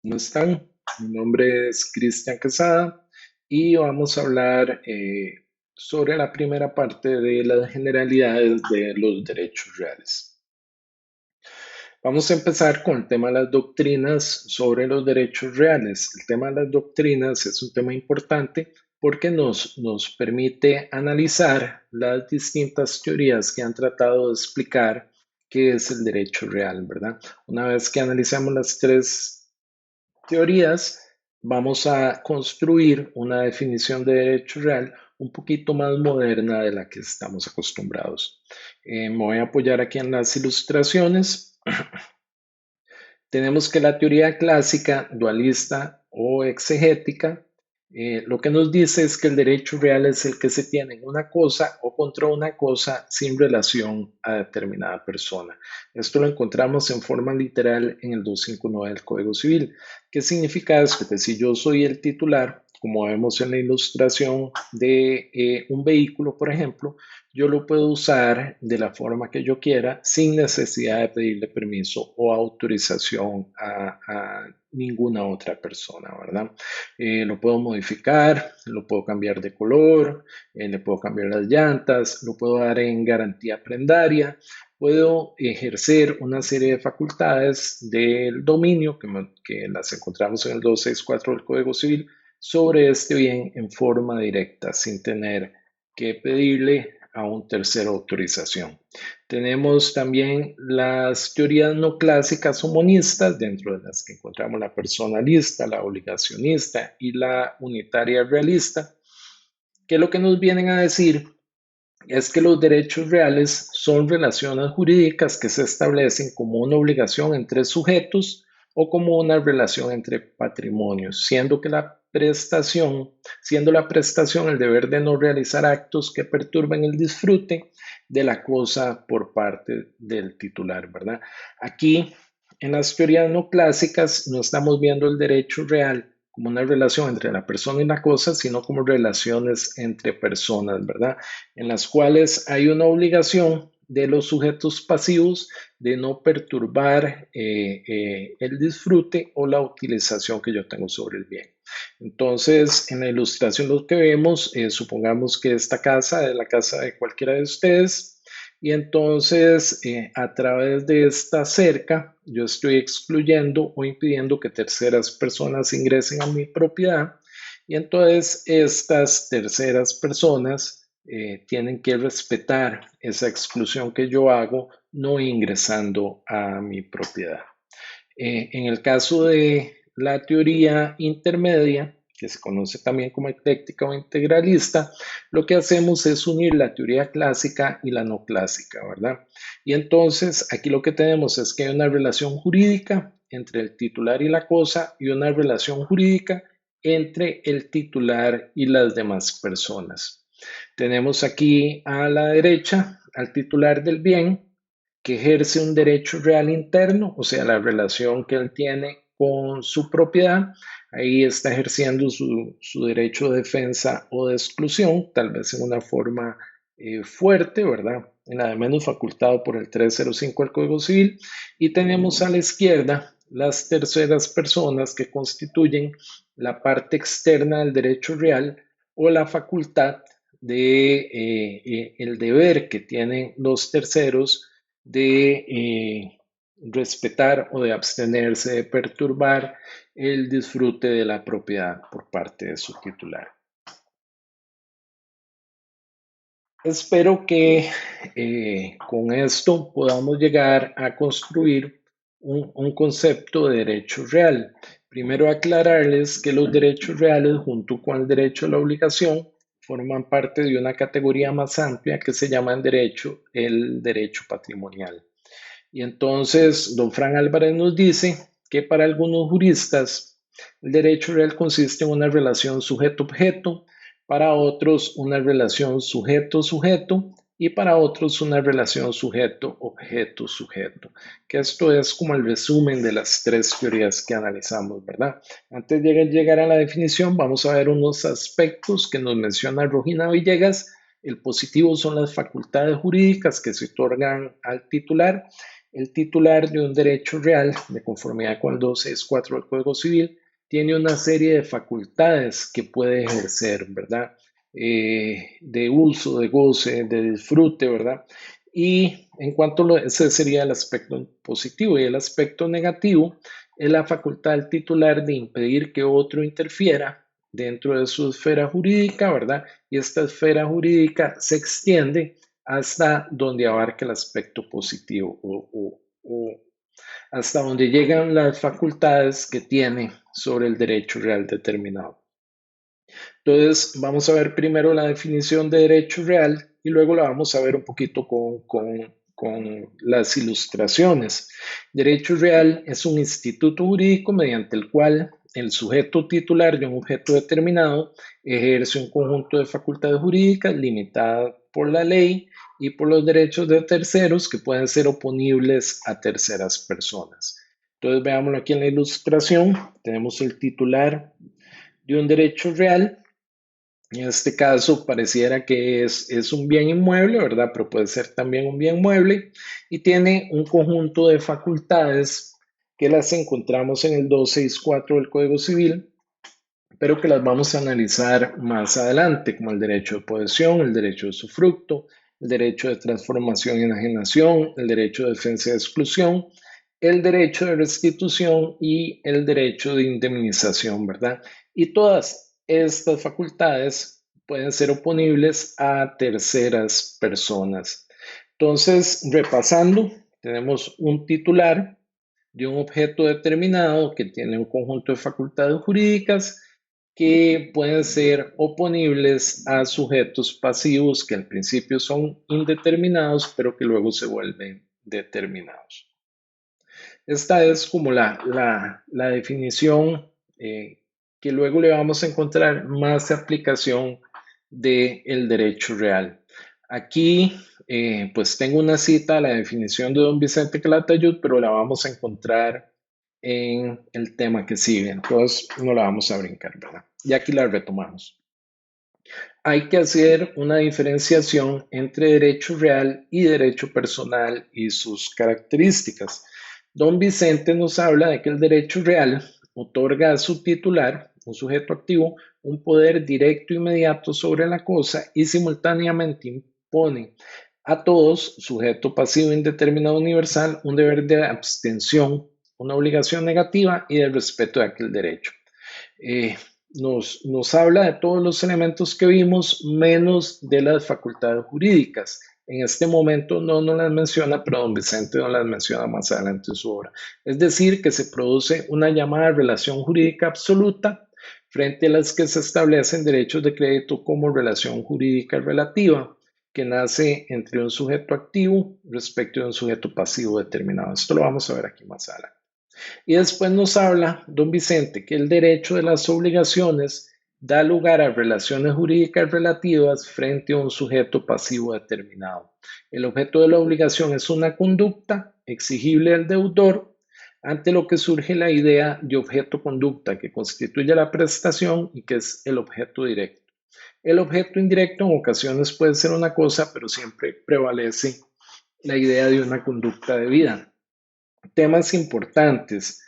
¿Cómo están? Mi nombre es Cristian Quesada y vamos a hablar sobre la primera parte de las generalidades de los derechos reales. Vamos a empezar con el tema de las doctrinas sobre los derechos reales. El tema de las doctrinas es un tema importante porque nos permite analizar las distintas teorías que han tratado de explicar qué es el derecho real, ¿verdad? Una vez que analizamos las tres teorías, vamos a construir una definición de derecho real un poquito más moderna de la que estamos acostumbrados. Me voy a apoyar aquí en las ilustraciones. Tenemos que la teoría clásica, dualista o exegética, lo que nos dice es que el derecho real es el que se tiene en una cosa o contra una cosa sin relación a determinada persona. Esto lo encontramos en forma literal en el 259 del Código Civil. ¿Qué significa esto? Que si yo soy el titular, como vemos en la ilustración de un vehículo, por ejemplo, yo lo puedo usar de la forma que yo quiera sin necesidad de pedirle permiso o autorización a ninguna otra persona, ¿verdad? Lo puedo modificar, lo puedo cambiar de color, le puedo cambiar las llantas, lo puedo dar en garantía prendaria, puedo ejercer una serie de facultades del dominio que las encontramos en el 264 del Código Civil sobre este bien en forma directa, sin tener que pedirle a un tercero autorización. Tenemos también las teorías no clásicas o monistas, dentro de las que encontramos la personalista, la obligacionista y la unitaria realista, que lo que nos vienen a decir es que los derechos reales son relaciones jurídicas que se establecen como una obligación entre sujetos o como una relación entre patrimonios, siendo la prestación el deber de no realizar actos que perturben el disfrute de la cosa por parte del titular, ¿verdad? Aquí, en las teorías no clásicas, no estamos viendo el derecho real como una relación entre la persona y la cosa, sino como relaciones entre personas, ¿verdad? En las cuales hay una obligación de los sujetos pasivos de no perturbar el disfrute o la utilización que yo tengo sobre el bien. Entonces, en la ilustración lo que vemos, supongamos que esta casa es la casa de cualquiera de ustedes y entonces a través de esta cerca yo estoy excluyendo o impidiendo que terceras personas ingresen a mi propiedad y entonces estas terceras personas tienen que respetar esa exclusión que yo hago no ingresando a mi propiedad. En el caso de la teoría intermedia, que se conoce también como ecléctica o integralista, lo que hacemos es unir la teoría clásica y la no clásica, ¿verdad? Y entonces aquí lo que tenemos es que hay una relación jurídica entre el titular y la cosa y una relación jurídica entre el titular y las demás personas. Tenemos aquí a la derecha al titular del bien, que ejerce un derecho real interno, o sea, la relación que él tiene con su propiedad. Ahí está ejerciendo su derecho de defensa o de exclusión, tal vez en una forma fuerte, ¿verdad? En la de menos facultado por el 305 del Código Civil. Y tenemos a la izquierda las terceras personas que constituyen la parte externa del derecho real o la facultad de el deber que tienen los terceros de respetar o de abstenerse de perturbar el disfrute de la propiedad por parte de su titular. Espero que con esto podamos llegar a construir un concepto de derecho real. Primero aclararles que los derechos reales junto con el derecho a la obligación forman parte de una categoría más amplia que se llama el derecho patrimonial. Y entonces, don Fran Álvarez nos dice que para algunos juristas el derecho real consiste en una relación sujeto-objeto, para otros una relación sujeto-sujeto y para otros una relación sujeto-objeto-sujeto. Que esto es como el resumen de las tres teorías que analizamos, ¿verdad? Antes de llegar a la definición, vamos a ver unos aspectos que nos menciona Rogina Villegas. El positivo son las facultades jurídicas que se otorgan al titular El titular de un derecho real, de conformidad con el 264 del Código Civil, tiene una serie de facultades que puede ejercer, ¿verdad? De uso, de goce, de disfrute, ¿verdad? Y en cuanto a ese sería el aspecto positivo, y el aspecto negativo es la facultad del titular de impedir que otro interfiera dentro de su esfera jurídica, ¿verdad? Y esta esfera jurídica se extiende hasta donde abarca el aspecto positivo o hasta donde llegan las facultades que tiene sobre el derecho real determinado. Entonces, vamos a ver primero la definición de derecho real y luego la vamos a ver un poquito con las ilustraciones. Derecho real es un instituto jurídico mediante el cual el sujeto titular de un objeto determinado ejerce un conjunto de facultades jurídicas limitadas por la ley y por los derechos de terceros que pueden ser oponibles a terceras personas. Entonces, veámoslo aquí en la ilustración. Tenemos el titular de un derecho real. En este caso pareciera que es un bien inmueble, ¿verdad? Pero puede ser también un bien mueble y tiene un conjunto de facultades que las encontramos en el 264 del Código Civil, pero que las vamos a analizar más adelante, como el derecho de posesión, el derecho de usufructo, el derecho de transformación y enajenación, el derecho de defensa y exclusión, el derecho de restitución y el derecho de indemnización, ¿verdad? Y todas estas facultades pueden ser oponibles a terceras personas. Entonces, repasando, tenemos un titular de un objeto determinado que tiene un conjunto de facultades jurídicas que pueden ser oponibles a sujetos pasivos que al principio son indeterminados, pero que luego se vuelven determinados. Esta es como la definición que luego le vamos a encontrar más aplicación del derecho real. Aquí pues tengo una cita a la definición de don Vicente Calatayud, pero la vamos a encontrar en el tema que sigue, entonces no la vamos a brincar, ¿verdad? Y aquí la retomamos. Hay que hacer una diferenciación entre derecho real y derecho personal y sus características. Don Vicente nos habla de que el derecho real otorga a su titular, un sujeto activo, un poder directo e inmediato sobre la cosa y simultáneamente impone a todos, sujeto pasivo indeterminado universal, un deber de abstención, una obligación negativa y del respeto de aquel derecho. Nos habla de todos los elementos que vimos, menos de las facultades jurídicas. En este momento no nos las menciona, pero don Vicente nos las menciona más adelante en su obra. Es decir, que se produce una llamada relación jurídica absoluta frente a las que se establecen derechos de crédito como relación jurídica relativa, que nace entre un sujeto activo respecto de un sujeto pasivo determinado. Esto lo vamos a ver aquí más adelante. Y después nos habla don Vicente que el derecho de las obligaciones da lugar a relaciones jurídicas relativas frente a un sujeto pasivo determinado. El objeto de la obligación es una conducta exigible al deudor, ante lo que surge la idea de objeto conducta que constituye la prestación y que es el objeto directo. El objeto indirecto en ocasiones puede ser una cosa, pero siempre prevalece la idea de una conducta debida. Temas importantes.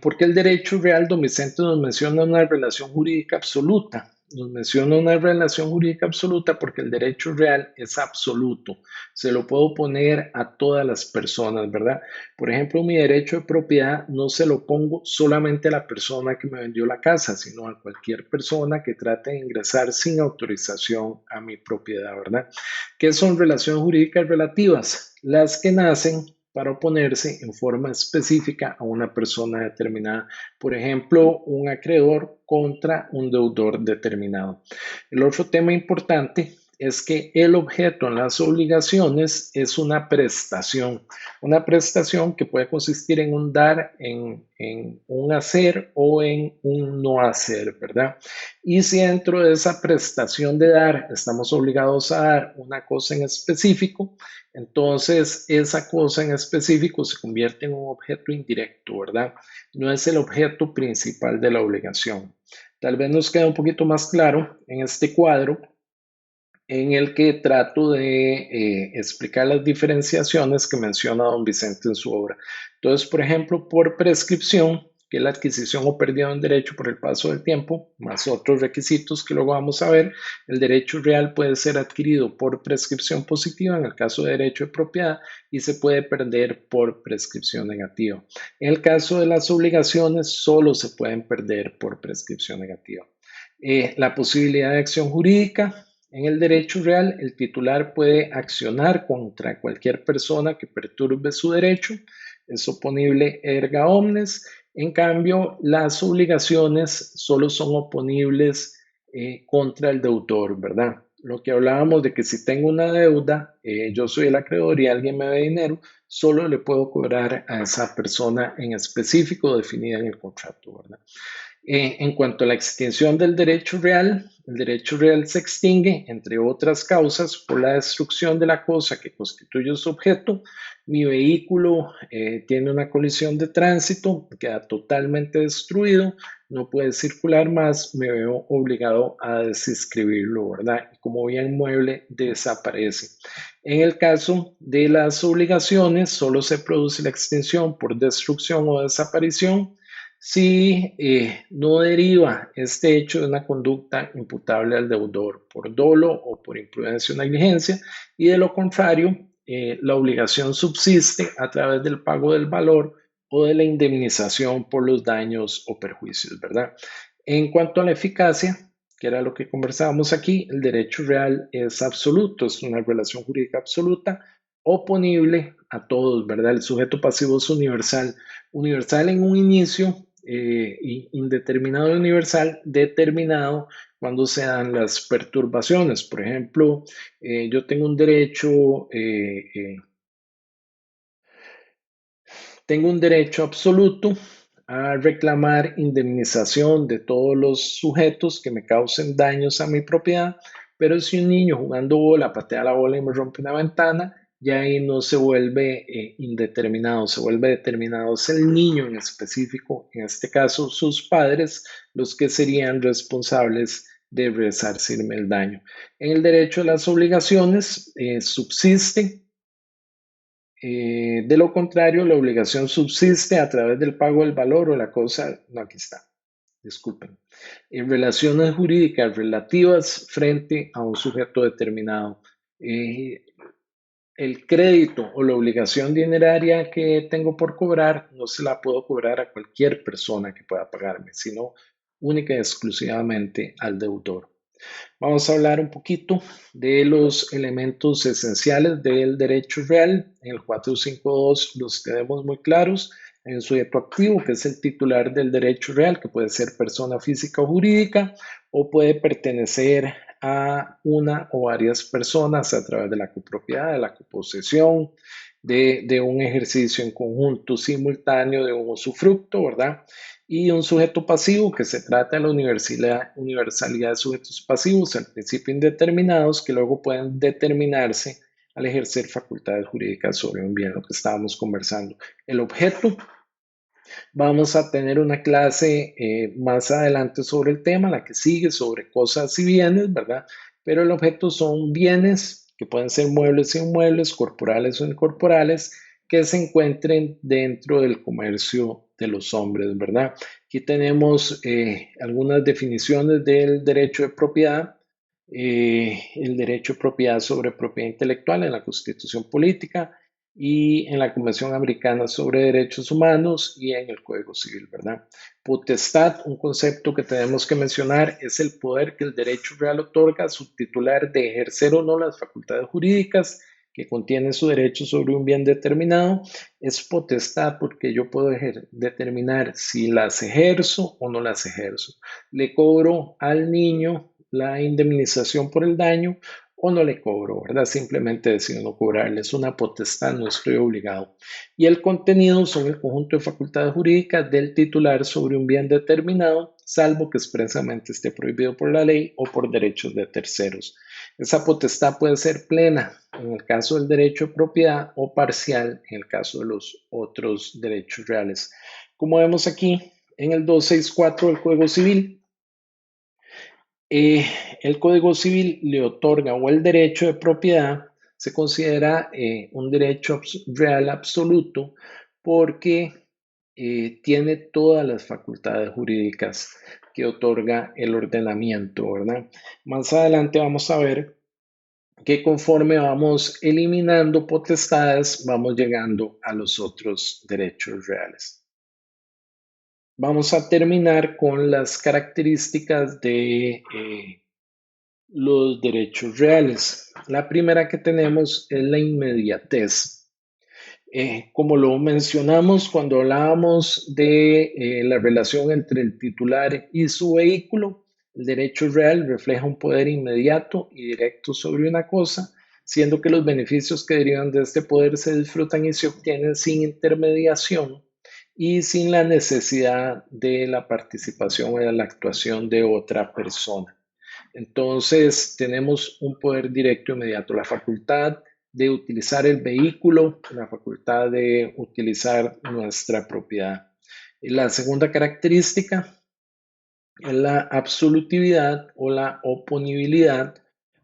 Porque el derecho real, don Vicente nos menciona una relación jurídica absoluta. Nos menciona una relación jurídica absoluta porque el derecho real es absoluto. Se lo puedo poner a todas las personas, ¿verdad? Por ejemplo, mi derecho de propiedad no se lo pongo solamente a la persona que me vendió la casa, sino a cualquier persona que trate de ingresar sin autorización a mi propiedad, ¿verdad? ¿Qué son relaciones jurídicas relativas? Las que nacen para oponerse en forma específica a una persona determinada. Por ejemplo, un acreedor contra un deudor determinado. El otro tema importante es que el objeto en las obligaciones es una prestación que puede consistir en un dar, en un hacer o en un no hacer, ¿verdad? Y si dentro de esa prestación de dar estamos obligados a dar una cosa en específico, entonces esa cosa en específico se convierte en un objeto indirecto, ¿verdad? No es el objeto principal de la obligación. Tal vez nos quede un poquito más claro en este cuadro en el que trato de explicar las diferenciaciones que menciona don Vicente en su obra. Entonces, por ejemplo, por prescripción, que es la adquisición o pérdida de un derecho por el paso del tiempo, más otros requisitos que luego vamos a ver, el derecho real puede ser adquirido por prescripción positiva en el caso de derecho de propiedad y se puede perder por prescripción negativa. En el caso de las obligaciones, solo se pueden perder por prescripción negativa. La posibilidad de acción jurídica. En el derecho real, el titular puede accionar contra cualquier persona que perturbe su derecho. Es oponible erga omnes. En cambio, las obligaciones solo son oponibles contra el deudor, ¿verdad? Lo que hablábamos de que si tengo una deuda, yo soy el acreedor y alguien me debe dinero, solo le puedo cobrar a esa persona en específico definida en el contrato, ¿verdad? En cuanto a la extinción del derecho real, el derecho real se extingue, entre otras causas, por la destrucción de la cosa que constituye su objeto. Mi vehículo tiene una colisión de tránsito, queda totalmente destruido, no puede circular más, me veo obligado a desinscribirlo, ¿verdad? Y como bien mueble, desaparece. En el caso de las obligaciones, solo se produce la extinción por destrucción o desaparición si no deriva este hecho de una conducta imputable al deudor por dolo o por imprudencia o negligencia, y de lo contrario, la obligación subsiste a través del pago del valor o de la indemnización por los daños o perjuicios, ¿verdad? En cuanto a la eficacia, que era lo que conversábamos aquí, el derecho real es absoluto, es una relación jurídica absoluta, oponible a todos, ¿verdad? El sujeto pasivo es universal, universal en un inicio, indeterminado y universal, determinado cuando se dan las perturbaciones. Por ejemplo, yo tengo un derecho absoluto a reclamar indemnización de todos los sujetos que me causen daños a mi propiedad, pero si un niño jugando bola patea la bola y me rompe una ventana, ya ahí no se vuelve indeterminado, se vuelve determinado. Es el niño en específico, en este caso sus padres, los que serían responsables de resarcirme el daño. En el derecho a las obligaciones subsiste de lo contrario, la obligación subsiste a través del pago del valor o la cosa, no, aquí está, disculpen, en relaciones jurídicas relativas frente a un sujeto determinado. Eh, el crédito o la obligación dineraria que tengo por cobrar no se la puedo cobrar a cualquier persona que pueda pagarme, sino única y exclusivamente al deudor. Vamos a hablar un poquito de los elementos esenciales del derecho real. En el 452 los tenemos muy claros. Hay un sujeto activo, que es el titular del derecho real, que puede ser persona física o jurídica, o puede pertenecer a una o varias personas a través de la copropiedad, de la coposesión, de un ejercicio en conjunto simultáneo de un usufructo, ¿verdad? Y un sujeto pasivo, que se trata de la universalidad de sujetos pasivos, al principio indeterminados, que luego pueden determinarse al ejercer facultades jurídicas sobre un bien, lo que estábamos conversando. El objeto, vamos a tener una clase más adelante sobre el tema, la que sigue sobre cosas y bienes, ¿verdad? Pero el objeto son bienes que pueden ser muebles e inmuebles, corporales o incorporales, que se encuentren dentro del comercio de los hombres, ¿verdad? Aquí tenemos algunas definiciones del derecho de propiedad. El derecho de propiedad sobre propiedad intelectual en la Constitución Política y en la Convención Americana sobre Derechos Humanos y en el Código Civil, ¿verdad? Potestad, un concepto que tenemos que mencionar, es el poder que el derecho real otorga a su titular de ejercer o no las facultades jurídicas que contienen su derecho sobre un bien determinado. Es potestad porque yo puedo determinar si las ejerzo o no las ejerzo. Le cobro al niño la indemnización por el daño o no le cobro, ¿verdad? Simplemente decido no cobrarle, es una potestad, no estoy obligado. Y el contenido son el conjunto de facultades jurídicas del titular sobre un bien determinado, salvo que expresamente esté prohibido por la ley o por derechos de terceros. Esa potestad puede ser plena en el caso del derecho de propiedad o parcial en el caso de los otros derechos reales. Como vemos aquí en el 264 del Código Civil, eh, el Código Civil le otorga o el derecho de propiedad se considera un derecho real absoluto porque tiene todas las facultades jurídicas que otorga el ordenamiento, ¿verdad? Más adelante vamos a ver que conforme vamos eliminando potestades, vamos llegando a los otros derechos reales. Vamos a terminar con las características de los derechos reales. La primera que tenemos es la inmediatez. Como lo mencionamos cuando hablábamos de la relación entre el titular y su vehículo, el derecho real refleja un poder inmediato y directo sobre una cosa, siendo que los beneficios que derivan de este poder se disfrutan y se obtienen sin intermediación y sin la necesidad de la participación o de la actuación de otra persona. Entonces, tenemos un poder directo inmediato, la facultad de utilizar el vehículo, la facultad de utilizar nuestra propiedad. La segunda característica es la absolutividad o la oponibilidad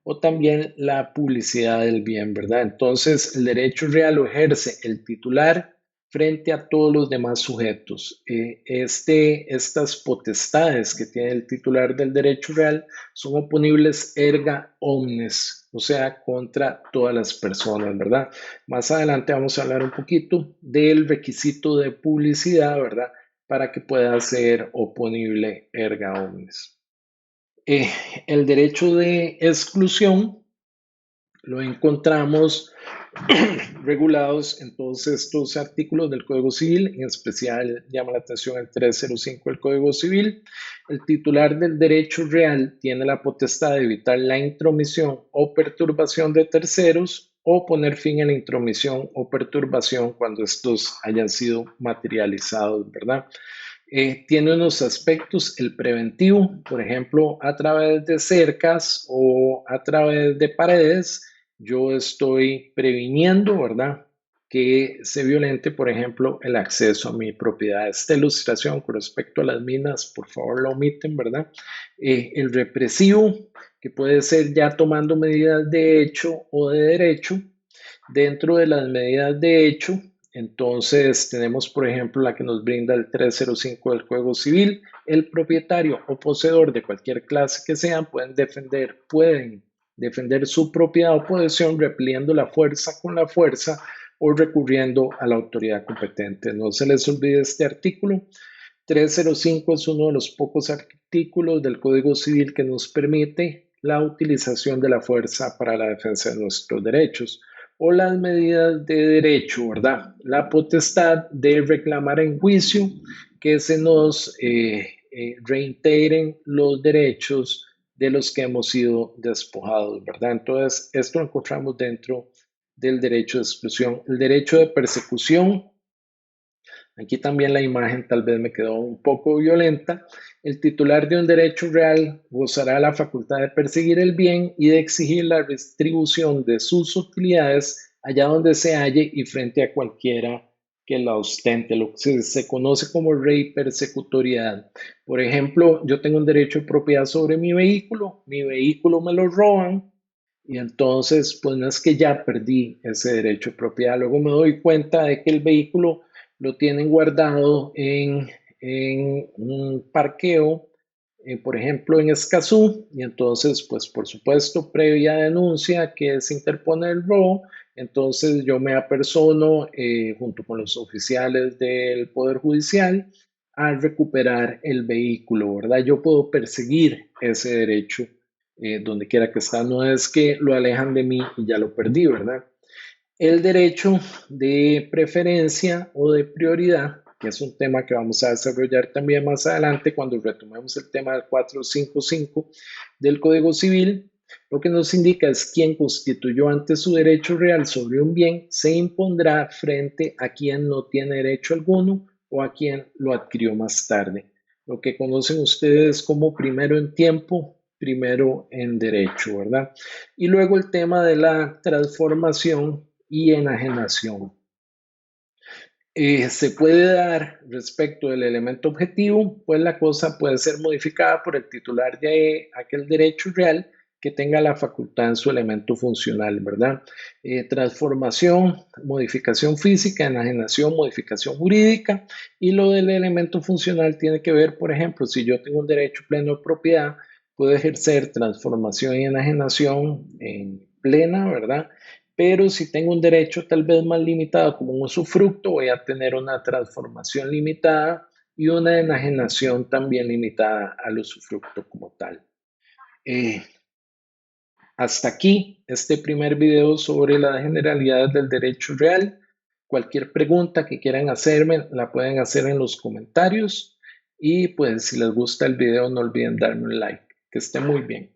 o también la publicidad del bien, ¿verdad? Entonces, el derecho real lo ejerce el titular frente a todos los demás sujetos. Estas potestades que tiene el titular del derecho real son oponibles erga omnes, o sea, contra todas las personas, ¿verdad? Más adelante vamos a hablar un poquito del requisito de publicidad, ¿verdad? Para que pueda ser oponible erga omnes. Eh, el derecho de exclusión lo encontramos regulados en todos estos artículos del Código Civil, en especial llama la atención el 305 del Código Civil. El titular del derecho real tiene la potestad de evitar la intromisión o perturbación de terceros o poner fin a la intromisión o perturbación cuando estos hayan sido materializados, ¿verdad? Tiene unos aspectos, el preventivo, por ejemplo, a través de cercas o a través de paredes, yo estoy previniendo, ¿verdad? Que se violente, por ejemplo, el acceso a mi propiedad. Esta ilustración con respecto a las minas, por favor, la omiten, ¿verdad? El represivo, que puede ser ya tomando medidas de hecho o de derecho. Dentro de las medidas de hecho, entonces tenemos, por ejemplo, la que nos brinda el 305 del Código Civil. El propietario o poseedor de cualquier clase que sean pueden defender su propiedad o posesión repeliendo la fuerza con la fuerza o recurriendo a la autoridad competente. No se les olvide este artículo. 305 es uno de los pocos artículos del Código Civil que nos permite la utilización de la fuerza para la defensa de nuestros derechos o las medidas de derecho, ¿verdad? La potestad de reclamar en juicio que se nos reintegren los derechos de los que hemos sido despojados, ¿verdad? Entonces, esto lo encontramos dentro del derecho de exclusión. El derecho de persecución, aquí también la imagen tal vez me quedó un poco violenta. El titular de un derecho real gozará la facultad de perseguir el bien y de exigir la distribución de sus utilidades allá donde se halle y frente a cualquiera que la ostente, lo que se conoce como rey persecutoriedad. Por ejemplo, yo tengo un derecho de propiedad sobre mi vehículo me lo roban, y entonces, pues no es que ya perdí ese derecho de propiedad, luego me doy cuenta de que el vehículo lo tienen guardado en un parqueo, por ejemplo, en Escazú, y entonces, pues por supuesto, previa denuncia que se interpone el robo, entonces yo me apersono junto con los oficiales del Poder Judicial a recuperar el vehículo, ¿verdad? Yo puedo perseguir ese derecho donde quiera que está, no es que lo alejan de mí y ya lo perdí, ¿verdad? El derecho de preferencia o de prioridad, que es un tema que vamos a desarrollar también más adelante cuando retomemos el tema del 455 del Código Civil, lo que nos indica es quien constituyó antes su derecho real sobre un bien se impondrá frente a quien no tiene derecho alguno o a quien lo adquirió más tarde. Lo que conocen ustedes como primero en tiempo, primero en derecho, ¿verdad? Y luego el tema de la transformación y enajenación. Se puede dar respecto del elemento objetivo, pues la cosa puede ser modificada por el titular de aquel derecho real que tenga la facultad en su elemento funcional, ¿verdad? Transformación, modificación física, enajenación, modificación jurídica, y lo del elemento funcional tiene que ver, por ejemplo, si yo tengo un derecho pleno de propiedad, puedo ejercer transformación y enajenación en plena, ¿verdad? Pero si tengo un derecho tal vez más limitado como un usufructo, voy a tener una transformación limitada y una enajenación también limitada al usufructo como tal. Eh, Hasta aquí este primer video sobre las generalidades del derecho real. Cualquier pregunta que quieran hacerme la pueden hacer en los comentarios y pues si les gusta el video no olviden darme un like. Que esté muy bien.